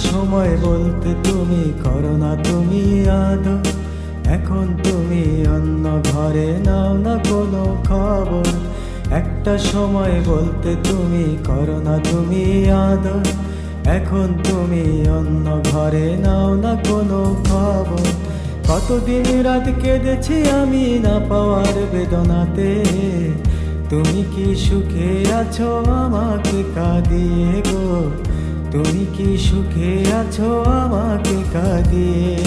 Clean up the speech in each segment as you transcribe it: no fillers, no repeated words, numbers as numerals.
সময় বলতে তুমি করো না তুমি আদর, এখন তুমি অন্য ঘরে নাও না কোনো খবর। একটা সময় বলতে তুমি করো না তুমি আদর, এখন তুমি অন্য ঘরে নাও না কোনো খবর। কতদিন রাত কেঁদেছি আমি না পাওয়ার বেদনাতে, তুমি কি সুখে আছো আমাকে কাঁদিয়ে গো, তুমি কি সুখে আছো আমাকে কাঁদিয়ে।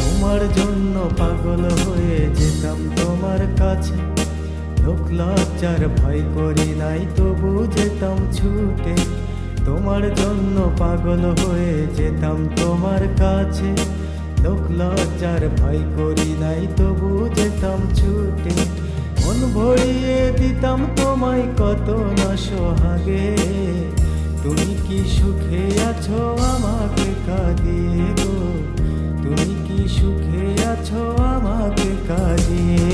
তোমার জন্য পাগল হয়ে যেতাম তোমার কাছে, লোক লজ্জার ভয় করি নাই তবু যেতাম ছুটে। তোমার জন্য পাগল হয়ে যেতাম তোমার কাছে, লোক লজ্জার ভয় করি নাই তবু যেতাম ছুটে। মন ভরিয়ে দিতাম তোমায় কত না সোহাগে, তুমি কি সুখে আছো আমাকে কাঁদিয়ে গো, তুমি কি সুখে আছো আমাকে কাঁদিয়ে।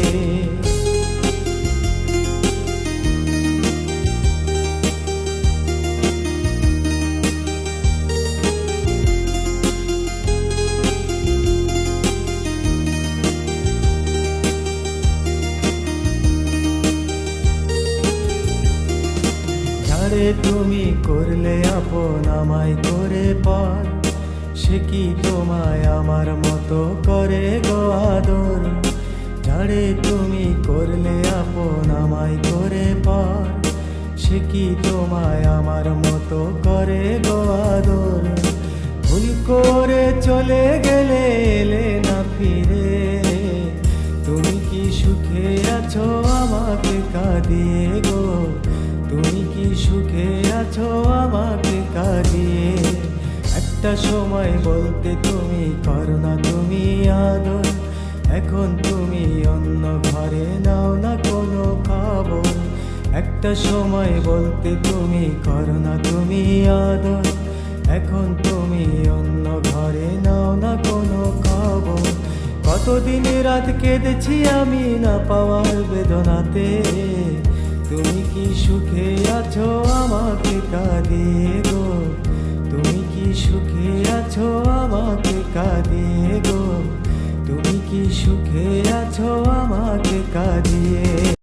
যারে তুমি করলে আপন আমায় করে পর, সে কি তোমায় আমার মতো করে গো আদর। যারে তুমি করলে আপন আমায় করে পর, সে কি তোমায় আমার মতো করে গো আদর। ভুল করে চলে গেলে এলে না ফিরে, তুমি কি সুখে আছো আমাকে কাঁদিয়ে গো, তুমি কি সুখে আছো আমাকে কাঁদিয়ে। একটা সময় বলতে তুমি করো না তুমি আদর, এখন তুমি অন্য ঘরে নাও না কোনো খবর। একটা সময় বলতে তুমি করো না তুমি আদর, এখন তুমি অন্য ঘরে নাও না কোনো খবর। কতদিন রাত কেঁদেছি আমি না পাওয়ার বেদনাতে, তুমি কি সুখে আছো আমাকে কাঁদিয়ে গো, তুমি কি সুখে আছো আমাকে কাঁদিয়ে গো, তুমি কি সুখে আছো আমাকে কাঁদিয়ে।